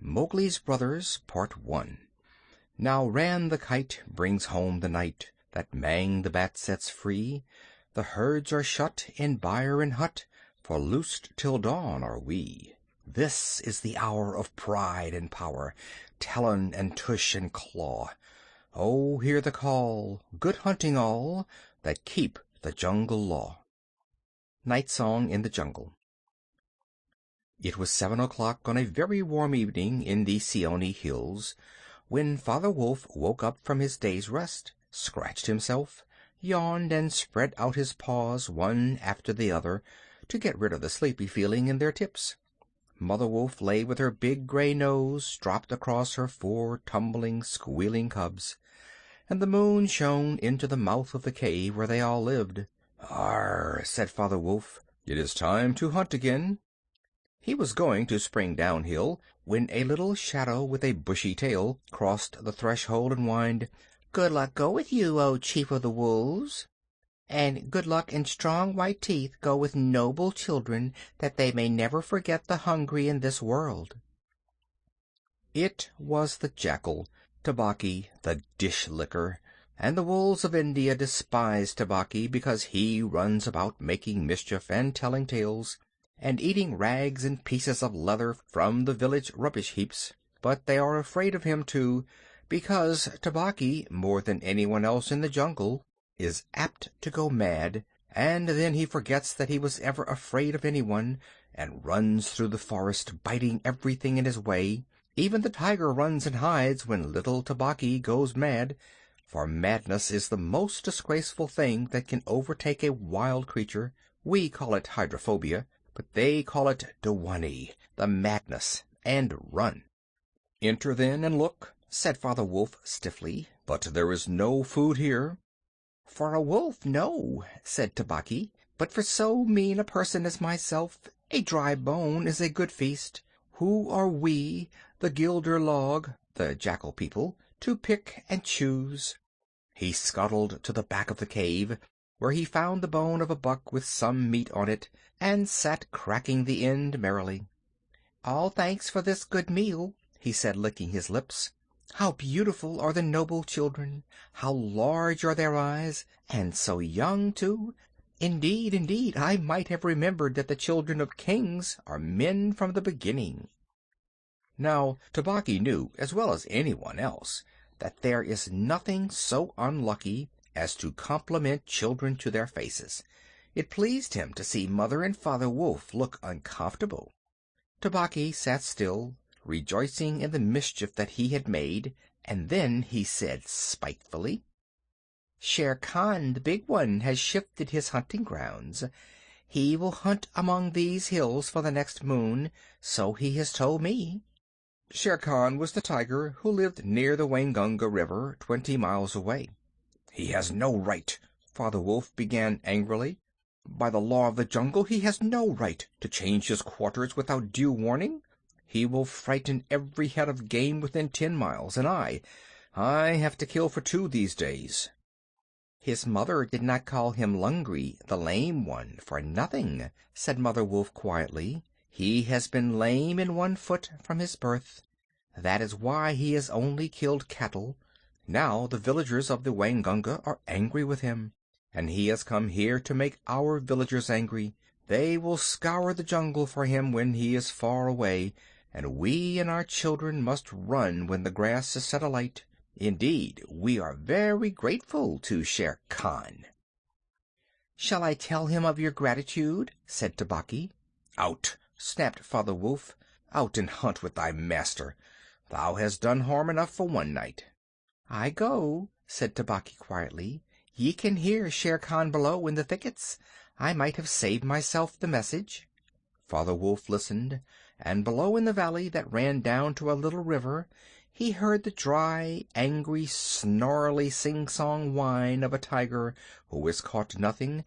Mowgli's Brothers, Part 1. Now ran the kite, brings home the night, that Mang the bat sets free. The herds are shut in byre and hut, for loosed till dawn are we. This is the hour of pride and power, talon and tush and claw. Oh, hear the call, good hunting all, that keep the jungle law. Night Song in the Jungle. It was 7 o'clock on a very warm evening in the Seeonee Hills, when Father Wolf woke up from his day's rest, scratched himself, yawned, and spread out his paws one after the other to get rid of the sleepy feeling in their tips. Mother Wolf lay with her big gray nose dropped across her 4 tumbling, squealing cubs, and the moon shone into the mouth of the cave where they all lived. "Arr!" said Father Wolf, "it is time to hunt again." He was going to spring downhill when a little shadow with a bushy tail crossed the threshold and whined, "Good luck go with you, O Chief of the Wolves, and good luck and strong white teeth go with noble children, that they may never forget the hungry in this world." It was the jackal, Tabaqui the dish-licker, and the wolves of India despise Tabaqui because he runs about making mischief and telling tales, and eating rags and pieces of leather from the village rubbish-heaps. But they are afraid of him, too, because Tabaqui, more than anyone else in the jungle, is apt to go mad, and then he forgets that he was ever afraid of anyone, and runs through the forest, biting everything in his way. Even the tiger runs and hides when little Tabaqui goes mad, for madness is the most disgraceful thing that can overtake a wild creature. We call it hydrophobia, but they call it Dewani, the madness, and run. "Enter, then, and look," said Father Wolf stiffly, "but there is no food here." "For a wolf, no," said Tabaqui, "but for so mean a person as myself, a dry bone is a good feast. Who are we, the Gilder Log, the jackal people, to pick and choose?" He scuttled to the back of the cave, where he found the bone of a buck with some meat on it, and sat cracking the end merrily. "All thanks for this good meal," he said, licking his lips. "How beautiful are the noble children! How large are their eyes, and so young, too! Indeed, indeed, I might have remembered that the children of kings are men from the beginning." Now Tabaqui knew, as well as anyone else, that there is nothing so unlucky as to compliment children to their faces. It pleased him to see Mother and Father Wolf look uncomfortable. Tabaqui sat still, rejoicing in the mischief that he had made, and then he said spitefully, "Shere Khan, the Big One, has shifted his hunting grounds. He will hunt among these hills for the next moon, so he has told me." Shere Khan was the tiger who lived near the Waingunga River, 20 miles away. "He has no right," Father Wolf began angrily. "By the law of the jungle he has no right to change his quarters without due warning. He will frighten every head of game within 10 miles, and I have to kill for 2 these days." "His mother did not call him Lungri, the Lame One, for nothing," said Mother Wolf quietly. "He has been lame in one foot from his birth. That is why he has only killed cattle. Now the villagers of the Waingunga are angry with him, and he has come here to make our villagers angry. They will scour the jungle for him when he is far away, and we and our children must run when the grass is set alight. Indeed, we are very grateful to Shere Khan." "Shall I tell him of your gratitude?" said Tabaqui. "Out!" snapped Father Wolf. "Out and hunt with thy master. Thou hast done harm enough for one night." "I go," said Tabaqui quietly. "Ye can hear Shere Khan below in the thickets. I might have saved myself the message." Father Wolf listened, and below in the valley that ran down to a little river he heard the dry, angry, snarly, sing-song whine of a tiger who has caught nothing,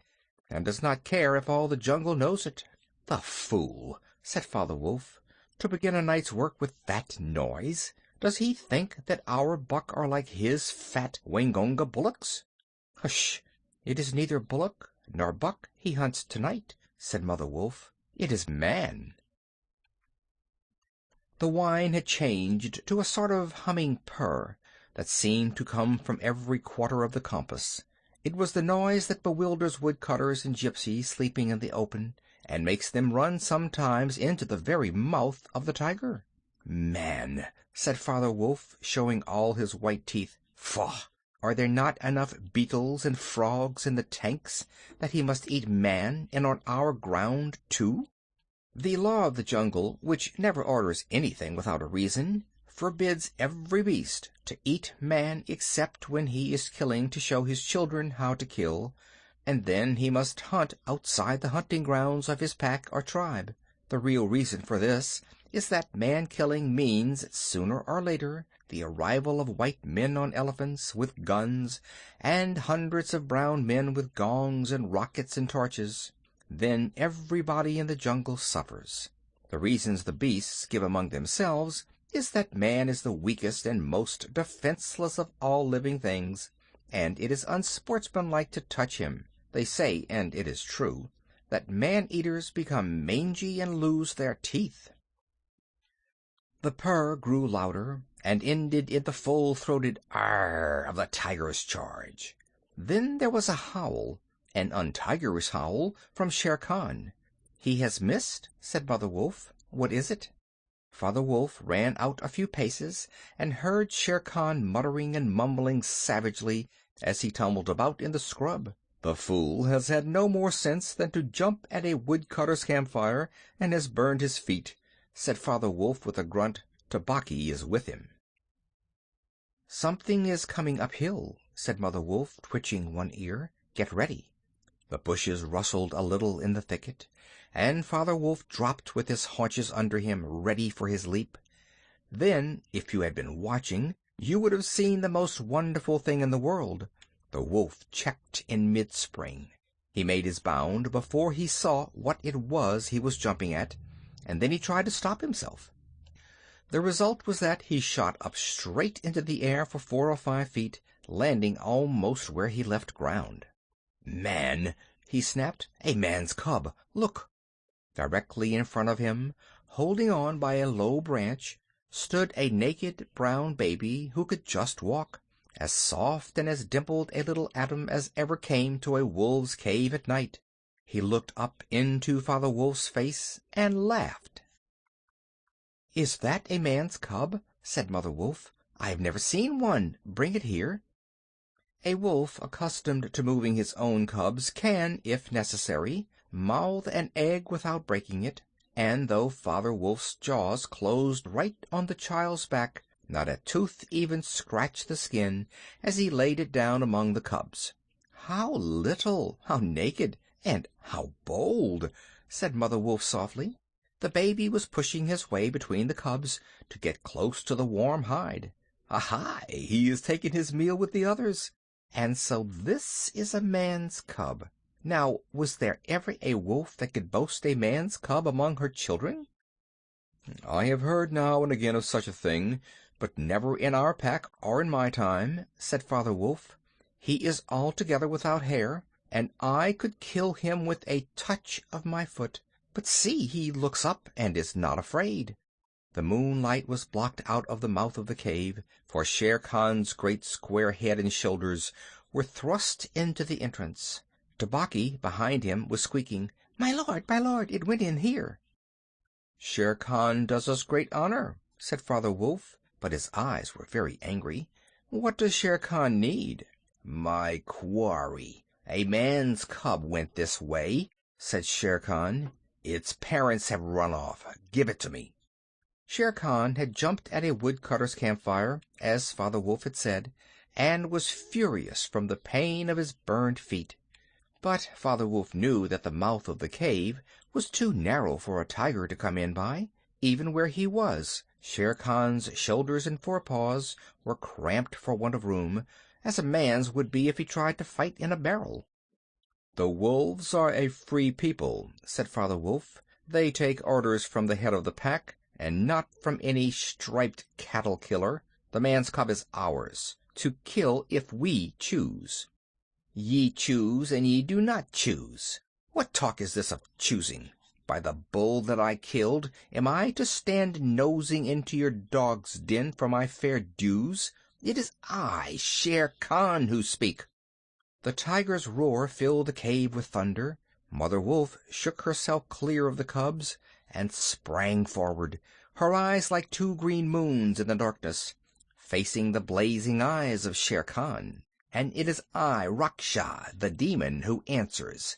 and does not care if all the jungle knows it. "The fool," said Father Wolf, "to begin a night's work with that noise! Does he think that our buck are like his fat Waingunga bullocks?" "Hush! It is neither bullock nor buck he hunts tonight," said Mother Wolf. "It is man." The whine had changed to a sort of humming purr that seemed to come from every quarter of the compass. It was the noise that bewilders woodcutters and gypsies sleeping in the open, and makes them run sometimes into the very mouth of the tiger. "Man," said Father Wolf, showing all his white teeth, "faugh! Are there not enough beetles and frogs in the tanks that he must eat man, and on our ground, too?" The law of the jungle, which never orders anything without a reason, forbids every beast to eat man except when he is killing to show his children how to kill, and then he must hunt outside the hunting grounds of his pack or tribe. The real reason for this is that man-killing means, sooner or later, the arrival of white men on elephants, with guns, and hundreds of brown men with gongs and rockets and torches. Then everybody in the jungle suffers. The reasons the beasts give among themselves is that man is the weakest and most defenseless of all living things, and it is unsportsmanlike to touch him. They say, and it is true, that man-eaters become mangy and lose their teeth. The purr grew louder, and ended in the full-throated "arr" of the tiger's charge. Then there was a howl, an untigerish howl, from Shere Khan. "He has missed," said Mother Wolf. "What is it?" Father Wolf ran out a few paces, and heard Shere Khan muttering and mumbling savagely as he tumbled about in the scrub. "The fool has had no more sense than to jump at a woodcutter's campfire, and has burned his feet," said Father Wolf with a grunt. "Tabaqui is with him." "Something is coming uphill," said Mother Wolf, twitching one ear. "Get ready." The bushes rustled a little in the thicket, and Father Wolf dropped with his haunches under him, ready for his leap. Then, if you had been watching, you would have seen the most wonderful thing in the world. The wolf checked in mid-spring. He made his bound before he saw what it was he was jumping at, and then he tried to stop himself. The result was that he shot up straight into the air for 4 or 5 feet, landing almost where he left ground. "Man!" he snapped. "A man's cub! Look!" Directly in front of him, holding on by a low branch, stood a naked brown baby who could just walk, as soft and as dimpled a little atom as ever came to a wolf's cave at night. He looked up into Father Wolf's face and laughed. "Is that a man's cub?" said Mother Wolf. "I have never seen one. Bring it here." A wolf accustomed to moving his own cubs can, if necessary, mouth an egg without breaking it, and though Father Wolf's jaws closed right on the child's back, not a tooth even scratched the skin as he laid it down among the cubs. "How little, how naked, and how bold!" said Mother Wolf softly. The baby was pushing his way between the cubs to get close to the warm hide. "Aha! He is taking his meal with the others. And so this is a man's cub. Now, was there ever a wolf that could boast a man's cub among her children?" "I have heard now and again of such a thing, but never in our pack or in my time," said Father Wolf. "He is altogether without hair, and I could kill him with a touch of my foot. But see, he looks up and is not afraid." The moonlight was blocked out of the mouth of the cave, for Shere Khan's great square head and shoulders were thrust into the entrance. Tabaqui, behind him, was squeaking, my lord, it went in here." "Shere Khan does us great honor," said Father Wolf, but his eyes were very angry. "What does Shere Khan need?" "My quarry. A man's cub went this way," said Shere Khan. "Its parents have run off. Give it to me." Shere Khan had jumped at a woodcutter's campfire, as Father Wolf had said, and was furious from the pain of his burned feet. But Father Wolf knew that the mouth of the cave was too narrow for a tiger to come in by. Even where he was, Shere Khan's shoulders and forepaws were cramped for want of room, as a man's would be if he tried to fight in a barrel. "The wolves are a free people," said Father Wolf. "They take orders from the head of the pack, and not from any striped cattle killer. The man's cub is ours, to kill if we choose." "Ye choose, and ye do not choose. What talk is this of choosing? By the bull that I killed, am I to stand nosing into your dog's den for my fair dues? It is I, Shere Khan, who speak." The tiger's roar filled the cave with thunder. Mother Wolf shook herself clear of the cubs and sprang forward, her eyes like two green moons in the darkness, facing the blazing eyes of Shere Khan. "And it is I, Raksha, the demon, who answers.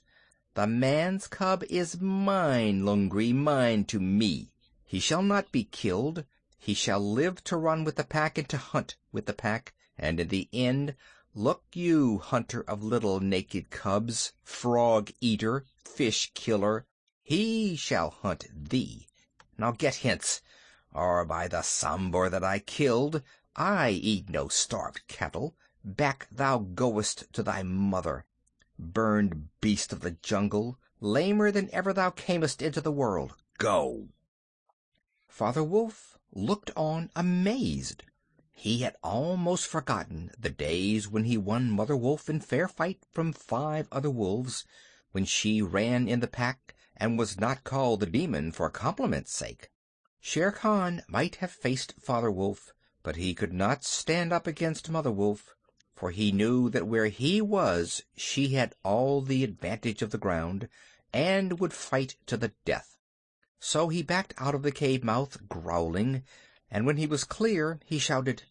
The man's cub is mine, Lungri, mine to me. He shall not be killed. He shall live to run with the pack and to hunt with the pack, and in the end, look you, hunter of little naked cubs, frog-eater, fish-killer, he shall hunt thee. Now get hence, or by the Sambor that I killed, I eat no starved cattle. Back thou goest to thy mother, burned beast of the jungle, lamer than ever thou camest into the world. Go!" Father Wolf looked on amazed. He had almost forgotten the days when he won Mother Wolf in fair fight from 5 other wolves, when she ran in the pack and was not called the demon for compliment's sake. Shere Khan might have faced Father Wolf, but he could not stand up against Mother Wolf, for he knew that where he was she had all the advantage of the ground, and would fight to the death. So he backed out of the cave mouth, growling, and when he was clear he shouted,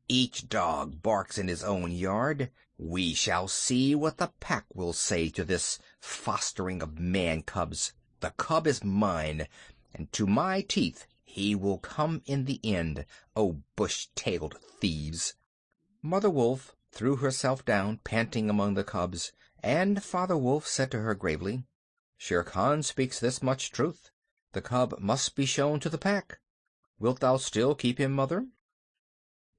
"Each dog barks in his own yard. We shall see what the pack will say to this fostering of man-cubs. The cub is mine, and to my teeth he will come in the end, O bush-tailed thieves." Mother Wolf threw herself down, panting among the cubs, and Father Wolf said to her gravely, "Shere Khan speaks this much truth. The cub must be shown to the pack. Wilt thou still keep him, mother?"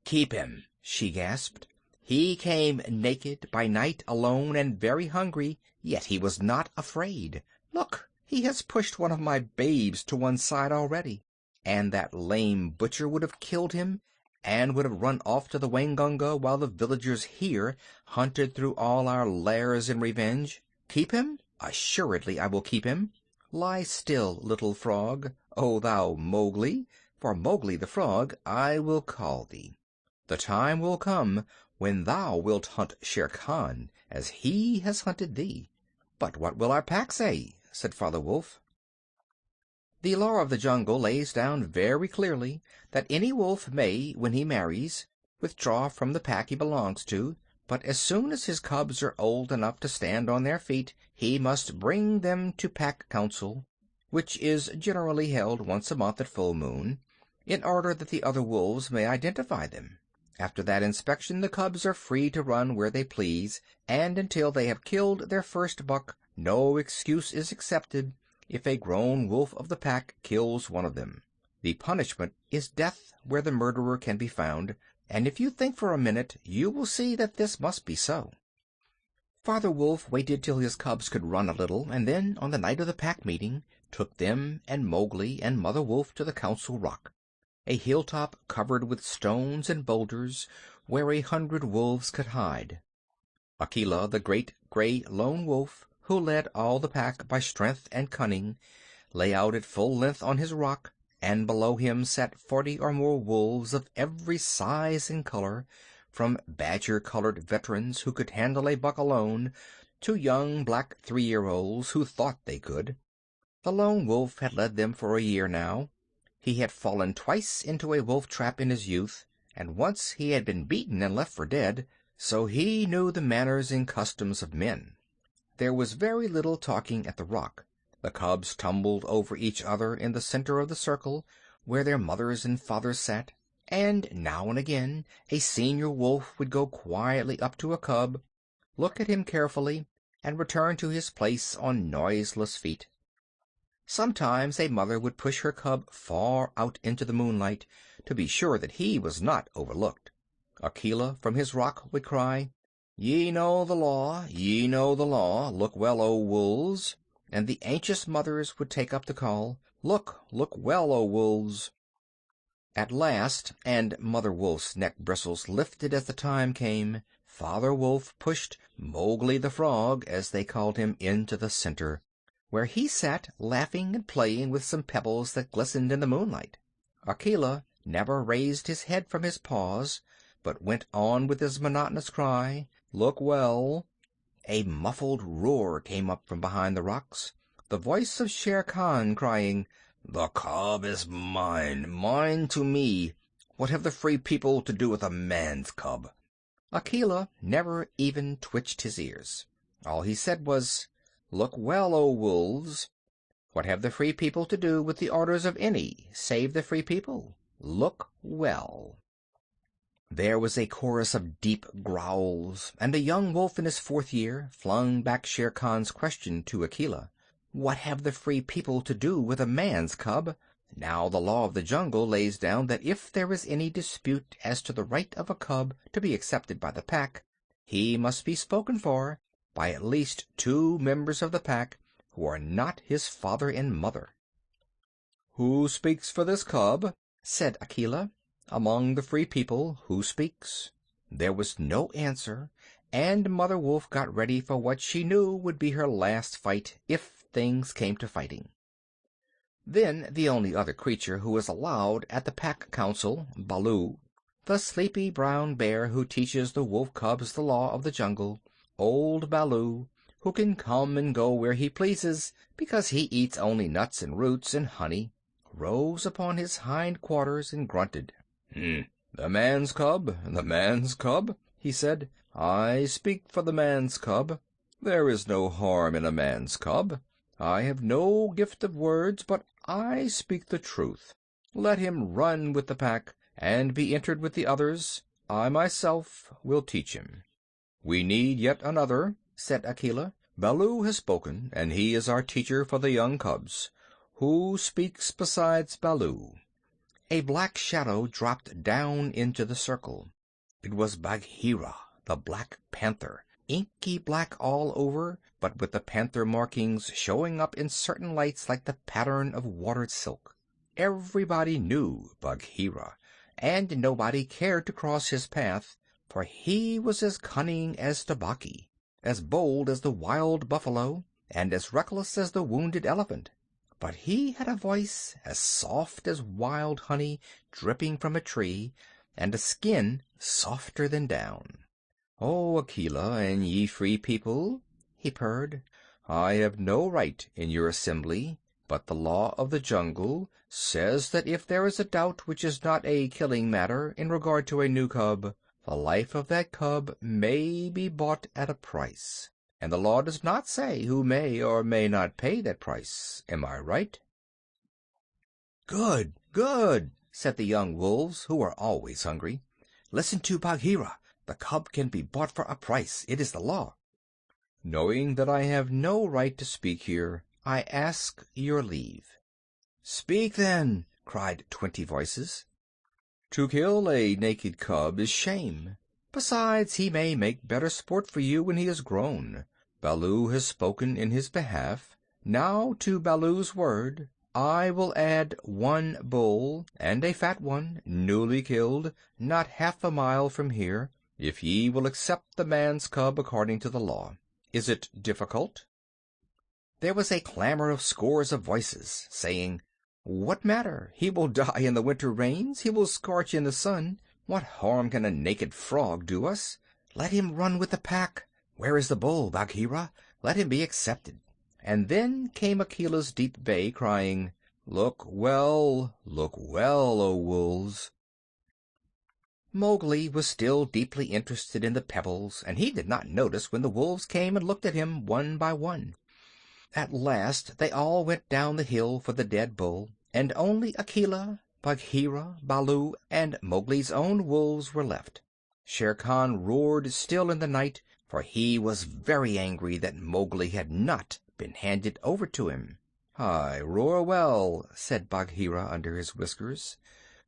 "Keep him," she gasped. "He came naked, by night, alone, and very hungry, yet he was not afraid. Look, he has pushed one of my babes to one side already, and that lame butcher would have killed him, and would have run off to the Waingunga while the villagers here hunted through all our lairs in revenge. Keep him? Assuredly I will keep him. Lie still, little frog, O thou Mowgli, for Mowgli the frog I will call thee. The time will come when thou wilt hunt Shere Khan as he has hunted thee." "But what will our pack say?" said Father Wolf. "The law of the jungle lays down very clearly that any wolf may, when he marries, withdraw from the pack he belongs to, but as soon as his cubs are old enough to stand on their feet he must bring them to pack council, which is generally held once a month at full moon, in order that the other wolves may identify them. After that inspection the cubs are free to run where they please, and until they have killed their first buck no excuse is accepted if a grown wolf of the pack kills one of them. The punishment is death where the murderer can be found, and if you think for a minute you will see that this must be so." Father Wolf waited till his cubs could run a little, and then, on the night of the pack meeting, took them and Mowgli and Mother Wolf to the Council Rock, a hilltop covered with stones and boulders where 100 wolves could hide. Akela, the great gray lone wolf, who led all the pack by strength and cunning, lay out at full length on his rock, and below him sat 40 or more wolves of every size and color, from badger-colored veterans who could handle a buck alone to young black 3-year-olds who thought they could. The lone wolf had led them for a year now. He had fallen twice into a wolf trap in his youth, and once he had been beaten and left for dead, so he knew the manners and customs of men. There was very little talking at the rock. The cubs tumbled over each other in the center of the circle, where their mothers and fathers sat, and now and again a senior wolf would go quietly up to a cub, look at him carefully, and return to his place on noiseless feet. Sometimes a mother would push her cub far out into the moonlight to be sure that he was not overlooked. Akela from his rock would cry, "Ye know the law, ye know the law. Look well, O wolves." And the anxious mothers would take up the call, "Look, look well, O wolves." At last, and Mother Wolf's neck bristles lifted as the time came, Father Wolf pushed Mowgli the Frog, as they called him, into the center. where he sat laughing and playing with some pebbles that glistened in the moonlight. Akela never raised his head from his paws, but went on with his monotonous cry, "Look well." A muffled roar came up from behind the rocks, the voice of Shere Khan crying, "The cub is mine, mine to me. What have the Free People to do with a man's cub?" Akela never even twitched his ears. All he said was, "Look well, O wolves. What have the Free People to do with the orders of any save the Free People? Look well." There was a chorus of deep growls, and a young wolf in his 4th year flung back Shere Khan's question to Akela. "What have the Free People to do with a man's cub?" Now the law of the jungle lays down that if there is any dispute as to the right of a cub to be accepted by the pack, he must be spoken for by at least 2 members of the pack who are not his father and mother. "Who speaks for this cub?" said Akela. "Among the Free People, who speaks?" There was no answer, and Mother Wolf got ready for what she knew would be her last fight, if things came to fighting. Then the only other creature who is allowed at the pack council, Baloo, the sleepy brown bear who teaches the wolf cubs the law of the jungle, old Baloo, who can come and go where he pleases because he eats only nuts and roots and honey, rose upon his hind quarters and grunted. "The man's cub, the man's cub," he said. "I speak for the man's cub. There is no harm in a man's cub. I have no gift of words, but I speak the truth. Let him run with the pack and be entered with the others. I myself will teach him." "We need yet another," said Akela. "Baloo has spoken, and he is our teacher for the young cubs. Who speaks besides Baloo?" A black shadow dropped down into the circle. It was Bagheera, the Black Panther, inky black all over, but with the panther markings showing up in certain lights like the pattern of watered silk. Everybody knew Bagheera, and nobody cared to cross his path, for he was as cunning as Tabaqui, as bold as the wild buffalo, and as reckless as the wounded elephant. But he had a voice as soft as wild honey dripping from a tree, and a skin softer than down. "Oh, Akela and ye Free People," he purred, "I have no right in your assembly, but the law of the jungle says that if there is a doubt which is not a killing matter in regard to a new cub, the life of that cub may be bought at a price. And the law does not say who may or may not pay that price. Am I right?" "Good, good," said the young wolves, who are always hungry. "Listen to Bagheera. The cub can be bought for a price. It is the law." "Knowing that I have no right to speak here, I ask your leave." "Speak, then," cried 20 voices. "To kill a naked cub is shame. Besides, he may make better sport for you when he is grown. Baloo has spoken in his behalf. Now, to Baloo's word, I will add 1 bull, and a fat one, newly killed, not half a mile from here, if ye will accept the man's cub according to the law. Is it difficult?" There was a clamor of scores of voices, saying, "What matter? He will die in the winter rains. He will scorch in the sun. What harm can a naked frog do us? Let him run with the pack. Where is the bull, Bagheera? Let him be accepted." And then came Akela's deep bay, crying, look well, O wolves." Mowgli was still deeply interested in the pebbles, and he did not notice when the wolves came and looked at him one by one. At last they all went down the hill for the dead bull, and only Akela, Bagheera, Baloo, and Mowgli's own wolves were left. Shere Khan roared still in the night, for he was very angry that Mowgli had not been handed over to him. "Ay, roar well," said Bagheera under his whiskers,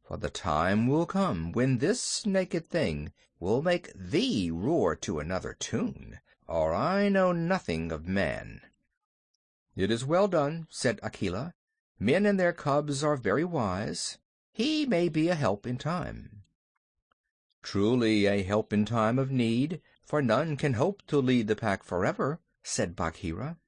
"for the time will come when this naked thing will make thee roar to another tune, or I know nothing of man." "It is well done," said Akela. "Men and their cubs are very wise. He may be a help in time." "Truly a help in time of need, for none can hope to lead the pack forever," said Bagheera.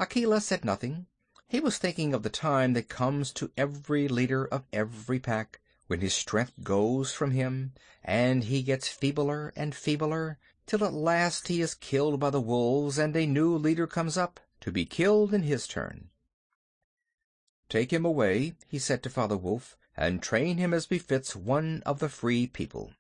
Akela said nothing. He was thinking of the time that comes to every leader of every pack, when his strength goes from him, and he gets feebler and feebler, till at last he is killed by the wolves, and a new leader comes up, to be killed in his turn. "Take him away," he said to Father Wolf, "and train him as befits one of the Free People."